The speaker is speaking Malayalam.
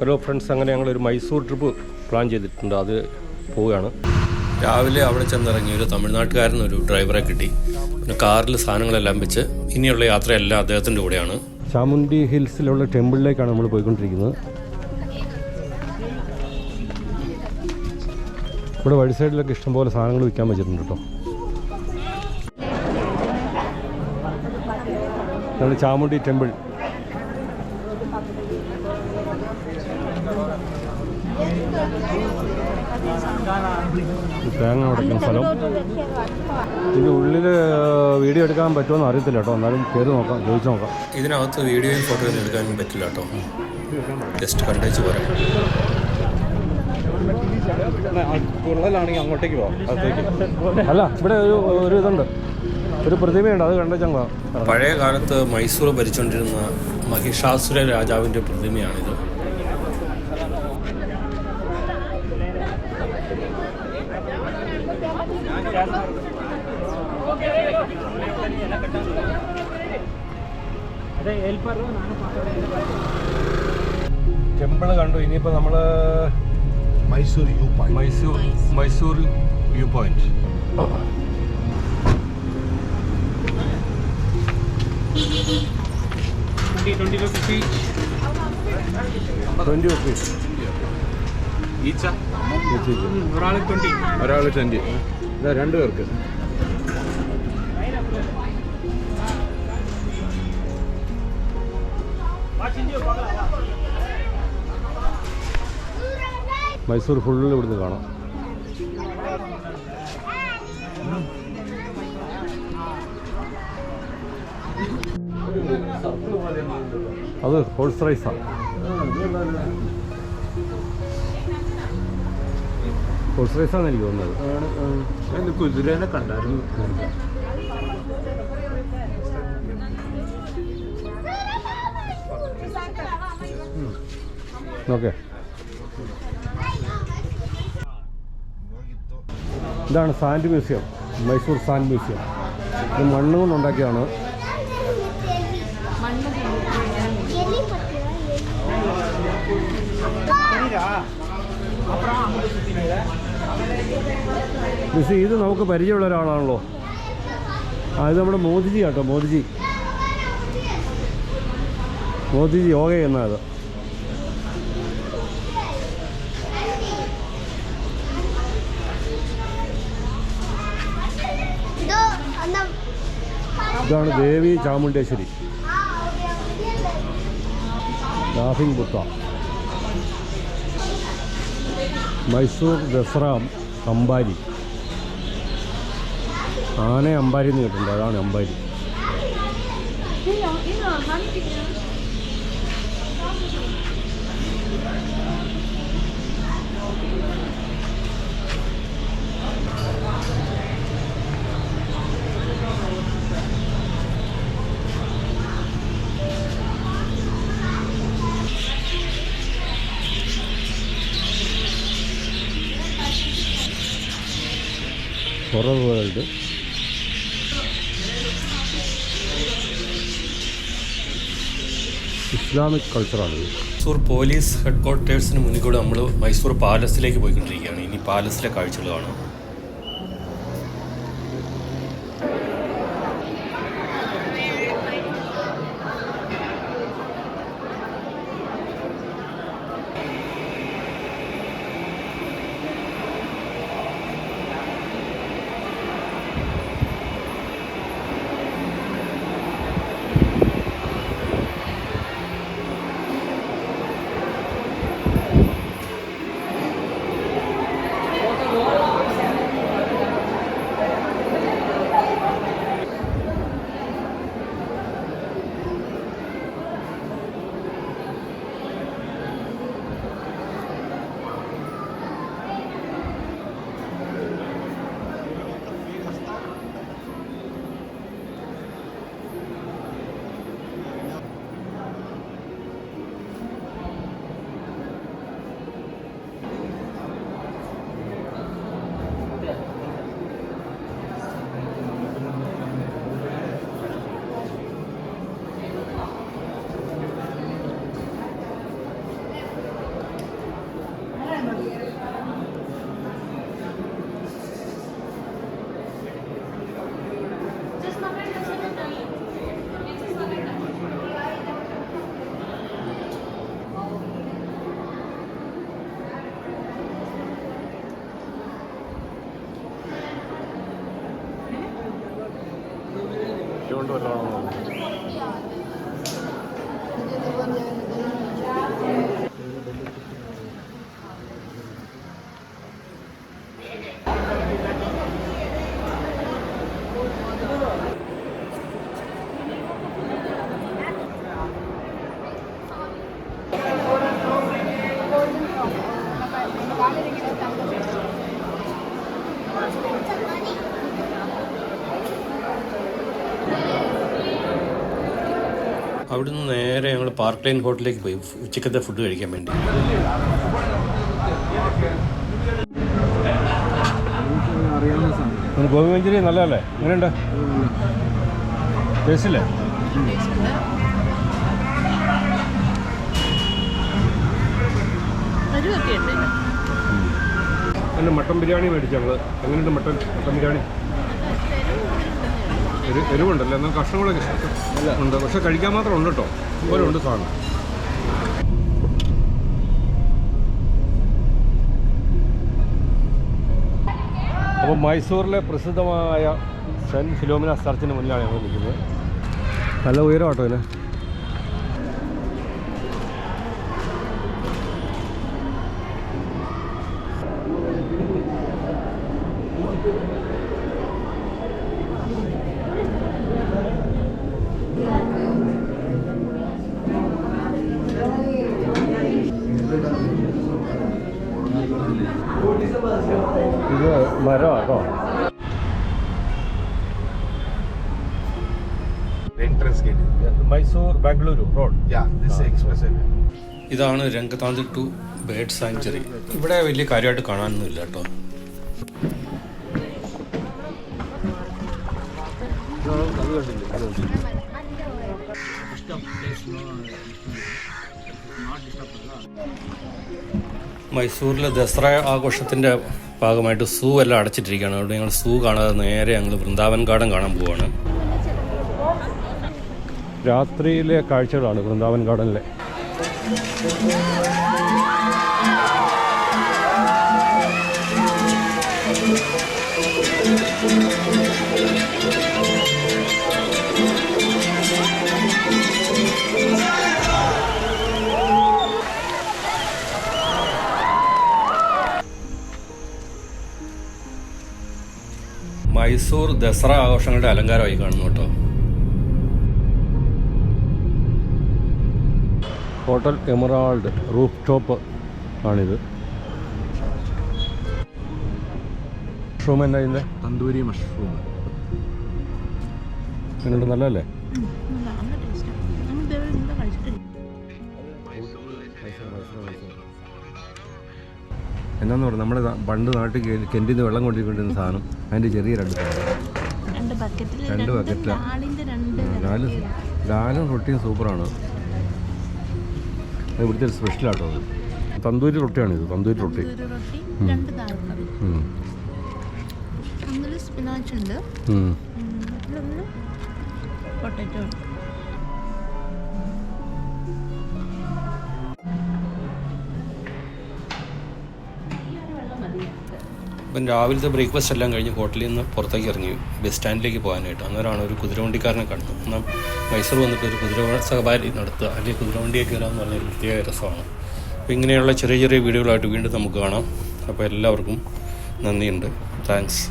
ഹലോ ഫ്രണ്ട്സ്, അങ്ങനെ ഞങ്ങളൊരു മൈസൂർ ട്രിപ്പ് പ്ലാൻ ചെയ്തിട്ടുണ്ട്. അത് പോവുകയാണ്. രാവിലെ അവിടെ ചെന്നിറങ്ങി ഒരു തമിഴ്നാട്ടുകാരനൊരു ഡ്രൈവറെ കിട്ടി. പിന്നെ കാറിൽ സാധനങ്ങളെല്ലാം വെച്ച് ഇനിയുള്ള യാത്രയെല്ലാം അദ്ദേഹത്തിൻ്റെ കൂടെയാണ്. ചാമുണ്ഡി ഹിൽസിലുള്ള ടെമ്പിളിലേക്കാണ് നമ്മൾ പോയിക്കൊണ്ടിരിക്കുന്നത്. ഇവിടെ വഴി സൈഡിലൊക്കെ ഇഷ്ടംപോലെ സാധനങ്ങൾ വിൽക്കാൻ വെച്ചിട്ടുണ്ട് കേട്ടോ. ഞങ്ങൾ ചാമുണ്ഡി ടെമ്പിൾ. തേങ്ങ ഉടയ്ക്കുന്ന സ്ഥലം. ഇതിൻ്റെ ഉള്ളിൽ വീഡിയോ എടുക്കാൻ പറ്റുമെന്ന് അറിയത്തില്ല കേട്ടോ. എന്നാലും കയറി നോക്കാം, ചോദിച്ചു നോക്കാം. ഇതിനകത്ത് വീഡിയോയും ഫോട്ടോയും എടുക്കാനും പറ്റില്ല കേട്ടോ. ജസ്റ്റ് കണ്ടേച്ച് പോരാം. അങ്ങോട്ടേക്ക് പോകാം. അല്ല, ഇവിടെ ഒരു ഇതുണ്ട്, ഒരു പ്രതിമയുണ്ട്, അത് കണ്ടേച്ചാ. പഴയ കാലത്ത് മൈസൂർ ഭരിച്ചുകൊണ്ടിരുന്ന മഹിഷാസുര രാജാവിൻ്റെ പ്രതിമയാണിത്. ടെമ്പിള് കണ്ടു. ഇനിയിപ്പോൾ നമ്മൾ Mysore view point. 20 rupees. Each? ഒരാൾ 20. ഇതാ 2 പേർക്ക്. മൈസൂർ ഫുള്ളിൽ ഇവിടുന്ന് കാണാം. അത് ഹോഴ്സ് റൈസാണ്. ഹോഴ്സ് റൈസാണ് എനിക്ക് തോന്നുന്നത്. കുതിരേനെ കണ്ടായിരുന്നു. ഓക്കെ, ഇതാണ് sand museum, Mysore sand museum. ഇത് മണ്ണ് കൊണ്ടുണ്ടാക്കിയാണ്. ഇത് നമുക്ക് പരിചയമുള്ള ഒരാളാണല്ലോ. ഇത് നമ്മുടെ മോദിജി കേട്ടോ. മോദിജി യോഗ ചെയ്യുന്നത്. ഇതാണ് ദേവി ചാമുണ്ടേശ്വരി, ലാഫിംഗ് ബുദ്ധ. മൈസൂർ ദസറ അമ്പാരി. ആനയെ അമ്പാരി എന്ന് കേട്ടിട്ടുണ്ട്, അതാണ് അമ്പാരി. Horror world. ഇസ്ലാമിക് കൾച്ചറാണിത്. മൈസൂർ പോലീസ് ഹെഡ് ക്വാർട്ടേഴ്സിന് മുന്നിൽ കൂടെ നമ്മൾ മൈസൂർ പാലസിലേക്ക് പോയിക്കൊണ്ടിരിക്കുകയാണ്. ഇനി പാലസിലെ കാഴ്ചകൾ കാണാം. റെസ്റ്റോറൻറ്റ് വല്ലതാണോ? അവിടുന്ന് നേരെ ഞങ്ങൾ പാർക്ക് ലൈൻ ഹോട്ടലിലേക്ക് പോയി ഉച്ചക്കത്തെ ഫുഡ് കഴിക്കാൻ വേണ്ടി. ഗോബി മഞ്ചൂരി നല്ലതല്ലേ? എങ്ങനെയുണ്ട്? ടേസ്റ്റില്ലേ? പിന്നെ മട്ടൻ ബിരിയാണി മേടിച്ചു ഞങ്ങൾ. എങ്ങനെയുണ്ട് മട്ടൻ ബിരിയാണി? എരിവുണ്ടല്ലോ, എന്നാൽ കഷ്ണങ്ങളൊക്കെ ഉണ്ട്, പക്ഷെ കഴിക്കാൻ മാത്രം ഉണ്ട് കേട്ടോ. ഇതുപോലെ ഉണ്ട് സാധനം. അപ്പോൾ മൈസൂരിലെ പ്രസിദ്ധമായ സെൻറ്റ് ഫിലോമിന ചർച്ചിന് മുന്നിലാണ് ഞങ്ങൾ നിൽക്കുന്നത്. നല്ല ഉയരം കേട്ടോ ഇതിന്. ഇത് മരം കേട്ടോ. മൈസൂർ ബാംഗ്ലൂരു റോഡ്. ഇതാണ് രംഗതാന്തിട്ടു ബേർഡ് സാങ്ച്വറി. ഇവിടെ വലിയ കാര്യമായിട്ട് കാണാനൊന്നുമില്ല കേട്ടോ. മൈസൂരിലെ ദസറ ആഘോഷത്തിൻ്റെ ഭാഗമായിട്ട് സൂ എല്ലാം അടച്ചിട്ടിരിക്കുകയാണ്. അവിടെ ഞങ്ങൾ സൂ കാണാതെ നേരെ ഞങ്ങൾ വൃന്ദാവൻ ഗാർഡൻ കാണാൻ പോവുകയാണ്. രാത്രിയിലെ കാഴ്ചകളാണ് വൃന്ദാവൻ ഗാർഡനിലെ. മൈസൂർ ദസറ ആഘോഷങ്ങളുടെ അലങ്കാരമായി കാണുന്നു കേട്ടോ. ഹോട്ടൽ എമറാൾഡ് റൂഫ് ടോപ്പ് ആണിത്. മഷ്റൂം എന്നാ ഇതിൻ്റെ? തന്തൂരി മഷ്റൂം. എന്നുണ്ട്, നല്ലതല്ലേ? എന്നാന്ന് പറഞ്ഞു, നമ്മുടെ പണ്ട് നാട്ടിൽ കെൻറ്റിൽ നിന്ന് വെള്ളം കൊണ്ടിരിക്കൊണ്ടിരുന്ന സാധനം, അതിൻ്റെ ചെറിയ രണ്ട് ബക്കറ്റിലാണ്. ലാലും റൊട്ടിയും സൂപ്പറാണ്. ഇവിടുത്തെ ഒരു സ്പെഷ്യലാട്ടോ അത്. തന്തൂരി റൊട്ടിയാണിത്, തന്തൂരി റൊട്ടി. ഇപ്പം രാവിലത്തെ ബ്രേക്ക്ഫാസ്റ്റ് എല്ലാം കഴിഞ്ഞ് ഹോട്ടലിൽ നിന്ന് പുറത്തേക്ക് ഇറങ്ങി ബസ് സ്റ്റാൻഡിലേക്ക് പോകാനായിട്ട്. അന്നേരമാണ് ഒരു കുതിരവണ്ടിക്കാരനെ കണ്ടു. എന്നാൽ മൈസൂർ വന്നിട്ട് ഒരു കുതിര സവാരി നടത്തുക, അല്ലെങ്കിൽ കുതിരവണ്ടിയൊക്കെ വരാമെന്ന് പറഞ്ഞൊരു പ്രത്യേക രസമാണ്. അപ്പോൾ ഇങ്ങനെയുള്ള ചെറിയ ചെറിയ വീഡിയോകളായിട്ട് വീണ്ടും നമുക്ക് കാണാം. അപ്പോൾ എല്ലാവർക്കും നന്ദിയുണ്ട്. താങ്ക്സ്.